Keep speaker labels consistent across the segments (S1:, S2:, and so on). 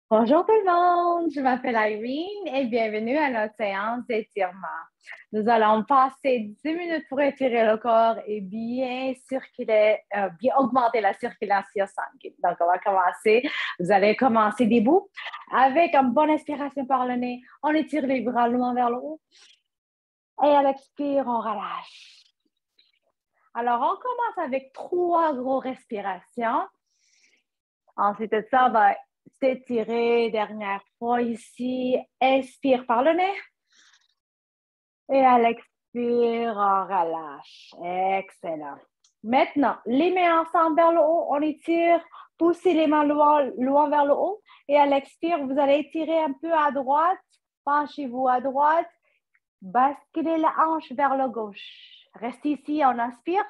S1: Bonjour tout le monde, je m'appelle Irene et bienvenue à notre séance d'étirement. Nous allons passer 10 minutes pour étirer le corps et bien circuler, bien augmenter la circulation sanguine. Donc, on va commencer. Vous allez commencer debout avec une bonne inspiration par le nez. On étire les bras loin vers le haut et à l'expire, on relâche. Alors, on commence avec 3 grosses respirations. Ensuite de ça, on va s'étirer, dernière fois ici. Inspire par le nez. Et à l'expire, on relâche. Excellent. Maintenant, les mains ensemble vers le haut. On étire, poussez les mains loin vers le haut. Et à l'expire, vous allez étirer un peu à droite. Penchez-vous à droite. Basculez la hanche vers le gauche. Restez ici, on inspire.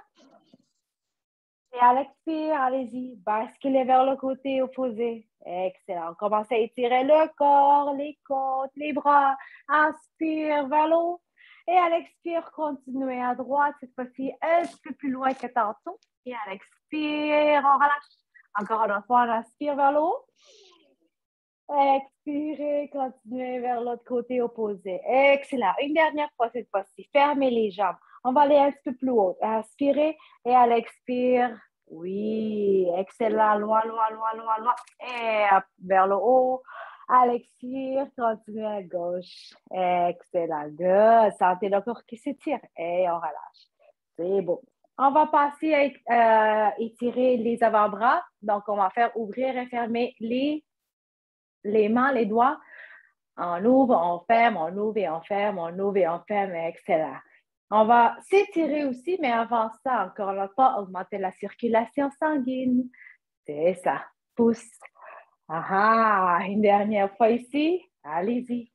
S1: Et à l'expire, allez-y, basculez vers le côté opposé. Excellent. Commencez à étirer le corps, les côtes, les bras. Inspire vers le haut. Et à l'expire, continuez à droite. Cette fois-ci, un peu plus loin que tantôt. Et à l'expire, on relâche. Encore une fois, on inspire vers le haut. Expirez, continuez vers l'autre côté opposé. Excellent. Une dernière fois cette fois-ci. Fermez les jambes. On va aller un petit peu plus haut. Inspirez et à l'expire. Oui, excellent. Loin, loin, loin, loin, loin. Et vers le haut. À l'expire, continuez à gauche. Excellent. Good. Sentez le corps qui s'étire. Et on relâche. C'est beau. On va passer à étirer les avant-bras. Donc, on va faire ouvrir et fermer les mains, les doigts. On ouvre, on ferme, on ouvre et on ferme, on ouvre et on ferme. Excellent. On va s'étirer aussi, mais avant ça, encore une fois, augmenter la circulation sanguine. C'est ça. Pousse. Une dernière fois ici. Allez-y.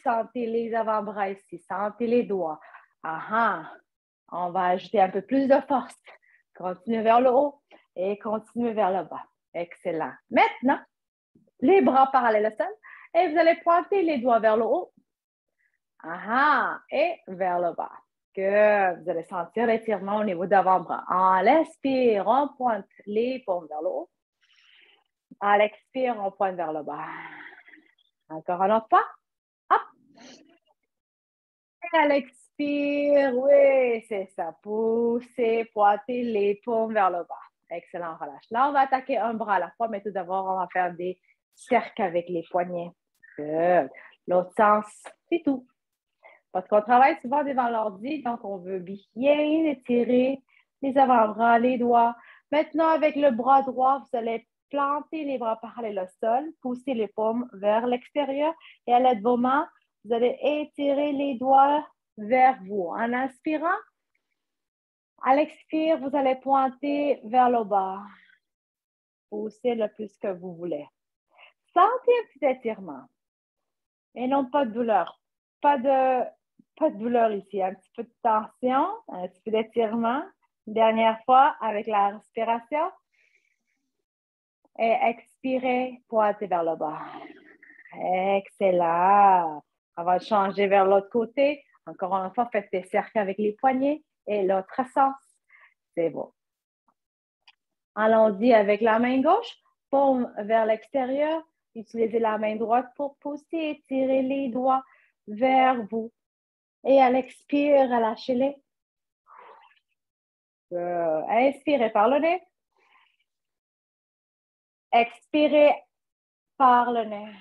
S1: Sentez les avant-bras ici. Sentez les doigts. On va ajouter un peu plus de force. Continuez vers le haut et continuez vers le bas. Excellent. Maintenant, les bras parallèles au sol et vous allez pointer les doigts vers le haut. Et vers le bas. Que vous allez sentir l'étirement au niveau d'avant-bras. En l'inspire, on pointe les paumes vers le haut. À l'expire, on pointe vers le bas. Encore un autre pas. Hop. Et à l'expire, oui, c'est ça. Poussez, pointez les paumes vers le bas. Excellent, relâche. Là, on va attaquer un bras à la fois, mais tout d'abord, on va faire des cercles avec les poignets. Good. L'autre sens, c'est tout. Parce qu'on travaille souvent devant l'ordi, donc on veut bien étirer les avant-bras, les doigts. Maintenant, avec le bras droit, vous allez planter les bras parallèles au sol, pousser les paumes vers l'extérieur et à l'aide de vos mains, vous allez étirer les doigts vers vous. En inspirant, à l'expire, vous allez pointer vers le bas. Poussez le plus que vous voulez. Sentez un petit étirement. Et non pas de douleur. Pas de douleur ici. Un petit peu de tension, un petit peu d'étirement. Dernière fois avec la respiration. Et expirez, pointez vers le bas. Excellent. On va changer vers l'autre côté. Encore une fois, faites des cercles avec les poignets et l'autre sens. C'est bon. Allons-y avec la main gauche. Paume vers l'extérieur. Utilisez la main droite pour pousser et tirer les doigts vers vous. Et à l'expire, relâchez-les. Inspirez par le nez. Expirez par le nez.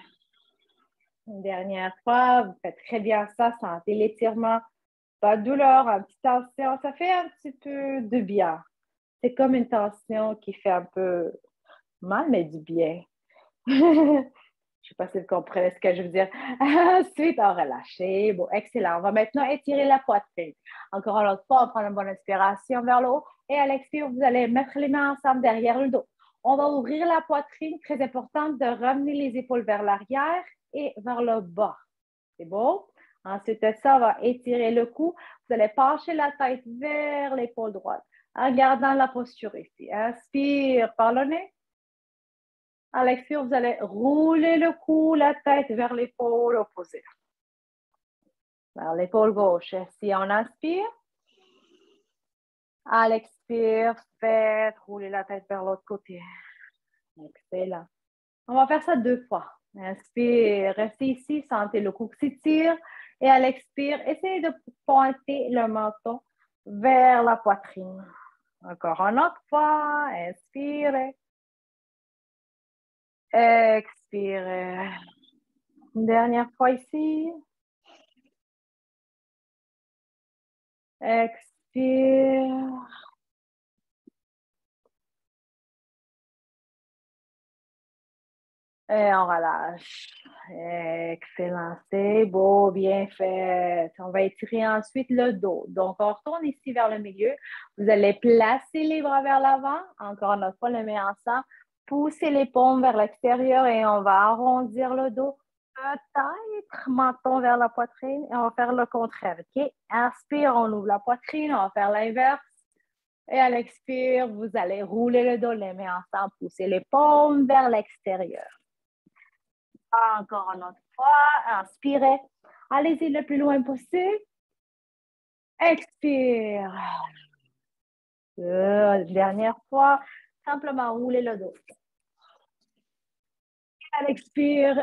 S1: Une dernière fois, vous faites très bien ça. Sentez l'étirement. Pas de douleur, une petite tension. Ça fait un petit peu de bien. C'est comme une tension qui fait un peu mal, mais du bien. Je ne sais pas si vous comprenez ce que je veux dire. Ensuite, on relâche. Bon, excellent. On va maintenant étirer la poitrine. Encore une autre fois, on prend une bonne inspiration vers le haut. Et à l'expire, vous allez mettre les mains ensemble derrière le dos. On va ouvrir la poitrine. Très important de ramener les épaules vers l'arrière et vers le bas. C'est bon? Ensuite de ça, on va étirer le cou. Vous allez pencher la tête vers l'épaule droite en gardant la posture ici. Inspire par le nez. À l'expire, vous allez rouler le cou, la tête vers l'épaule opposée. Vers l'épaule gauche. Si on inspire, à l'expire, faites rouler la tête vers l'autre côté. Excellent. On va faire ça 2 fois. Inspire, restez ici, sentez le cou qui s'étire. Et à l'expire, essayez de pointer le menton vers la poitrine. Encore une autre fois. Inspirez. Expirez. Une dernière fois ici. Expire. Et on relâche. Excellent. C'est beau, bien fait. On va étirer ensuite le dos. Donc, on retourne ici vers le milieu. Vous allez placer les bras vers l'avant. Encore une fois, le main ensemble. Poussez les paumes vers l'extérieur et on va arrondir le dos. Peut-être menton vers la poitrine et on va faire le contraire. OK? Inspire, on ouvre la poitrine. On va faire l'inverse. Et à l'expire, vous allez rouler le dos, les mains ensemble. Poussez les paumes vers l'extérieur. Encore une autre fois. Inspirez. Allez-y le plus loin possible. Expire. Dernière fois. Simplement rouler le dos. À l'expire.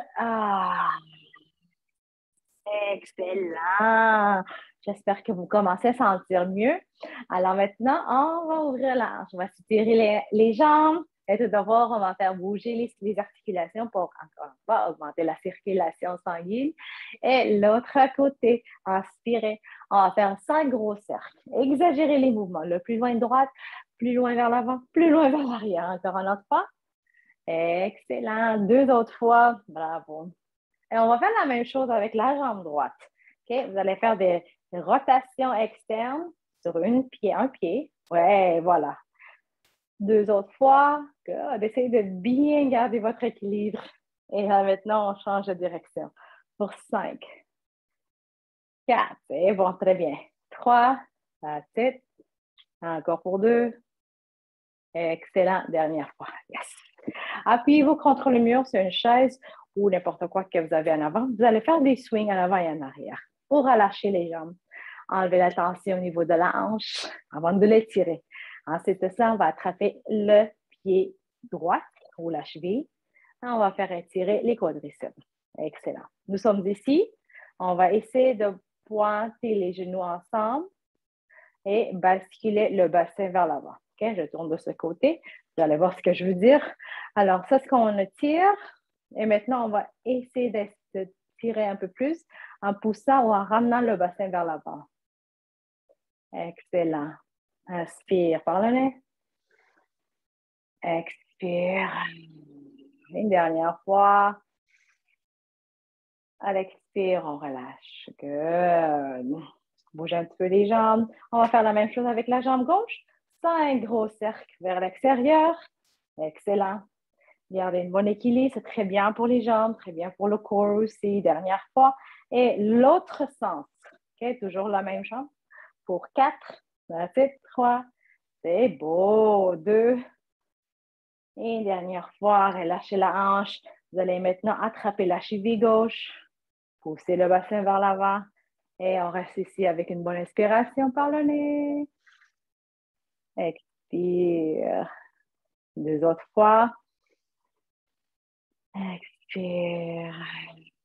S1: Excellent. J'espère que vous commencez à sentir mieux. Alors maintenant, on va ouvrir la hanche. On va s'étirer les jambes. Et tout d'abord, on va faire bouger les articulations pour, encore une fois, augmenter la circulation sanguine. Et l'autre côté, inspirez. On va faire 5 gros cercles. Exagérez les mouvements. Le plus loin de droite, plus loin vers l'avant, plus loin vers l'arrière. Encore une autre fois. Excellent. 2 autres fois. Bravo. Et on va faire la même chose avec la jambe droite. Okay? Vous allez faire des rotations externes sur un pied. Ouais, voilà. 2 autres fois. Good. Essayez de bien garder votre équilibre. Et là, maintenant, on change de direction. Pour 5, 4, c'est bon, très bien. 3, that's it. Encore pour 2. Excellent. Dernière fois. Yes. Appuyez-vous contre le mur sur une chaise ou n'importe quoi que vous avez en avant. Vous allez faire des swings en avant et en arrière pour relâcher les jambes. Enlevez la tension au niveau de la hanche avant de l'étirer. Ensuite de ça, on va attraper le pied droit ou la cheville. On va faire étirer les quadriceps. Excellent. Nous sommes ici. On va essayer de pointer les genoux ensemble et basculer le bassin vers l'avant. Okay? Je tourne de ce côté. Vous allez voir ce que je veux dire. Alors, ça, c'est qu'on tire. Et maintenant, on va essayer de tirer un peu plus en poussant ou en ramenant le bassin vers l'avant. Excellent. Inspire par le nez. Expire. Une dernière fois. À l'expire, on relâche. Good. Bouge un petit peu les jambes. On va faire la même chose avec la jambe gauche. 5 gros cercles vers l'extérieur. Excellent. Gardez un bon équilibre. C'est très bien pour les jambes, très bien pour le corps aussi. Dernière fois. Et l'autre sens. Okay? Toujours la même jambe. Pour 4. That's it. 3. C'est beau. 2. Et dernière fois, relâchez la hanche. Vous allez maintenant attraper la cheville gauche. Poussez le bassin vers l'avant. Et on reste ici avec une bonne inspiration par le nez. Expire. 2 autres fois. Expire.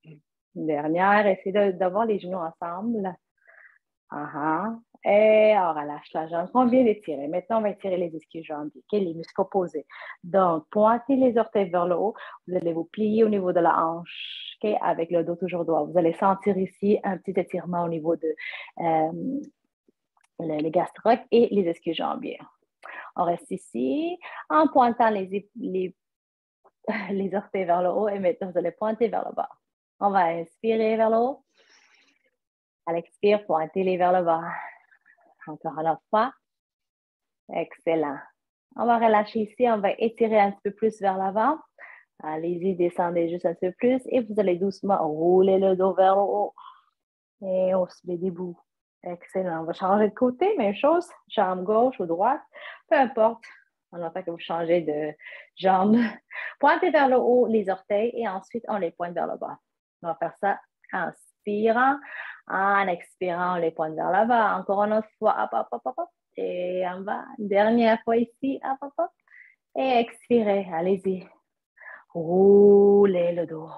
S1: Une dernière. Essayez d'avoir les genoux ensemble. Et on relâche la jambe. On vient d'étirer. Maintenant, on va étirer les ischio-jambiers, les muscles opposés. Donc, pointez les orteils vers le haut. Vous allez vous plier au niveau de la hanche, avec le dos toujours droit. Vous allez sentir ici un petit étirement au niveau de les gastrocs et les ischio-jambiers. On reste ici en pointant les orteils vers le haut et maintenant, vous allez pointer vers le bas. On va inspirer vers le haut. À l'expire, pointez-les vers le bas. Encore une autre fois. Excellent. On va relâcher ici. On va étirer un petit peu plus vers l'avant. Allez-y, descendez juste un peu plus et vous allez doucement rouler le dos vers le haut. Et on se met debout. Excellent. On va changer de côté. Même chose. Jambe gauche ou droite. Peu importe. On entend que vous changez de jambe. Pointez vers le haut les orteils et ensuite on les pointe vers le bas. On va faire ça en inspirant. En expirant, on les pointe vers le bas. Encore une autre fois. Hop, hop, hop, hop, hop. Et en bas. Dernière fois ici. Hop, hop, hop. Et expirez. Allez-y. Roulez le dos.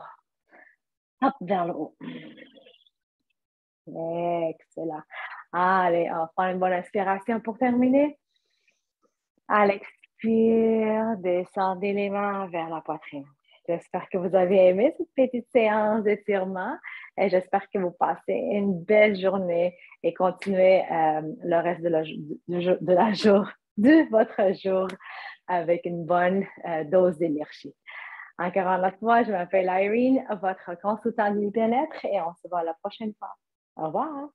S1: Hop, vers le haut. Excellent. Allez, on va prendre une bonne inspiration pour terminer. À l'expire, descendez les mains vers la poitrine. J'espère que vous avez aimé cette petite séance d'étirement et j'espère que vous passez une belle journée et continuez le reste de votre jour avec une bonne dose d'énergie. Encore une fois, je m'appelle Irene, votre consultante du bien-être et on se voit la prochaine fois. Au revoir.